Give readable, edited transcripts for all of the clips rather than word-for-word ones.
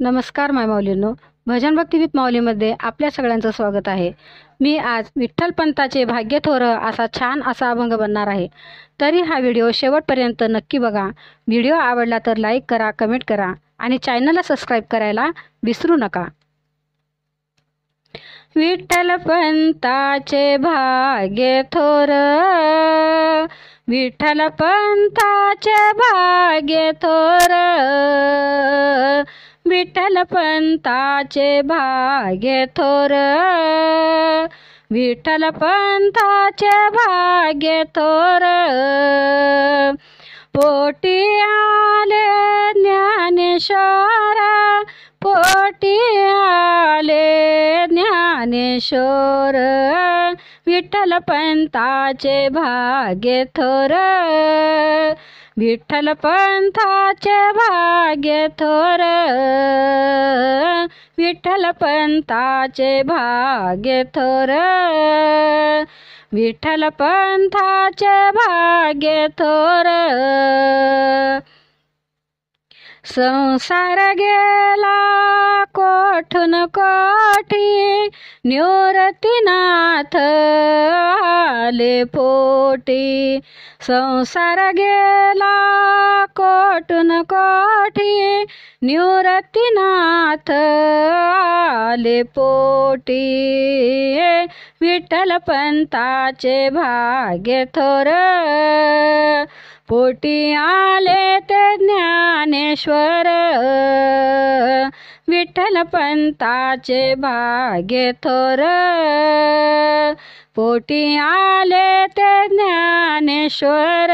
नमस्कार माय माऊलींनो, भजन भक्ती विथ माऊलीमध्ये आपल्या सगळ्यांचं स्वागत आहे। मी आज विठ्ठल पंताचे भाग्य थोर असा छान असा अभंग बनणार आहे। तरी हा व्हिडिओ शेवटपर्यंत नक्की बघा। व्हिडिओ आवडला तर लाईक करा, कमेंट करा आणि चॅनलला सबस्क्राईब करायला विसरू नका। विठ्ठल पंताचे भाग्य थोर, विठ्ठल पंताचे भाग्य थोर, विठ्ठल पंताचे भाग्य थोर, विठ्ठल पंताचे भाग्य थोर। पोटी आले ज्ञानेश्वरा, पोटी आले ज्ञानेश्वर, विठ्ठल पंताचे भाग्य थोर, विठ्ठल पंताचे भाग्य थोर, विठ्ठल पंताचे भाग्य थोर, विठ्ठल पंताचे भाग्य थोर। संसार गेला कोठून कोठी, निवृत्तीनाथ आले पोटी। संसार गेला कोठून कोठी, निवृत्तीनाथ आले पोटी। विठ्ठल पंताचे भाग्य थोर, पोटी आले ते ज्ञानेश्वर, विठ्ठल पंताचे भाग्य थोर, पोटी आले ते ज्ञानेश्वर।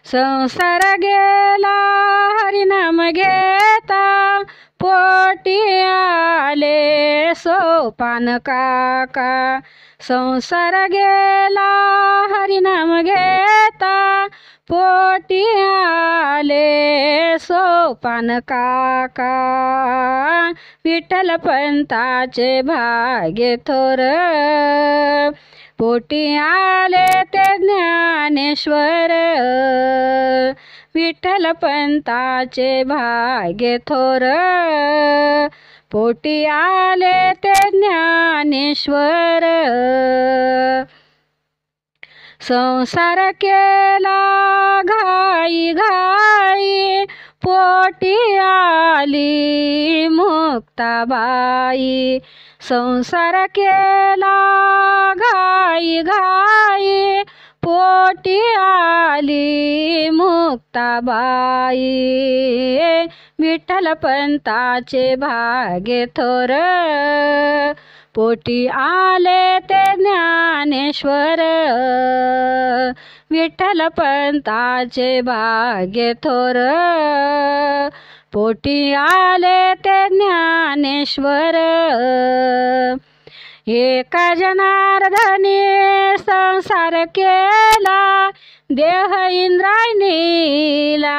संसार गेला हरिनाम घेता, पोटी आले सोपान काका। संसार गेला हरिनाम घेता, पोटी आले सोपान काका। विठ्ठल पंताचे भाग्य थोर, पोटी आले ते ज्ञानेश्वर, विठ्ठल पंताचे भाग्य थोर, पोटी आले ते ज्ञानेश्वर। संसार केला घाई घाई, पोटी आली मुक्ताबाई। संसार केला घाई घाई, पोटी आली मुक्ताबाई। विठ्ठल पंताचे भाग्य थोर, पोटी आले ते ज्ञानेश्वर, विठ्ठल पंताचे भाग्य थोर, पोटी आले ते ज्ञानेश्वर। एका जनार्दनी संसार केला, देह इंद्रायणीला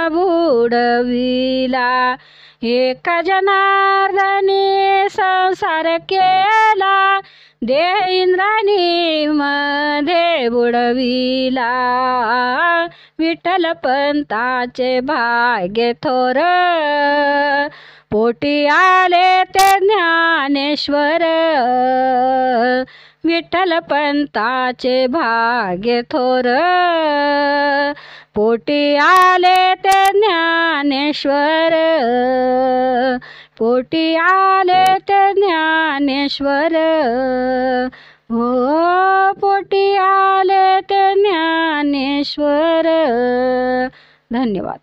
बुडविला। एका जनार्दनी संसार केला, देह इंद्रायणी मध्ये बुडविला। विठ्ठल पंताचे भाग्य थोर, पोटी आले ते ज्ञानेश्वर, विठ्ठल पंताचे भाग्य थोर, पोटी आले ते ज्ञानेश्वर, पोटी आले ते ज्ञानेश्वर। हो पोटी आले ते ज्ञानेश्वर। धन्यवाद।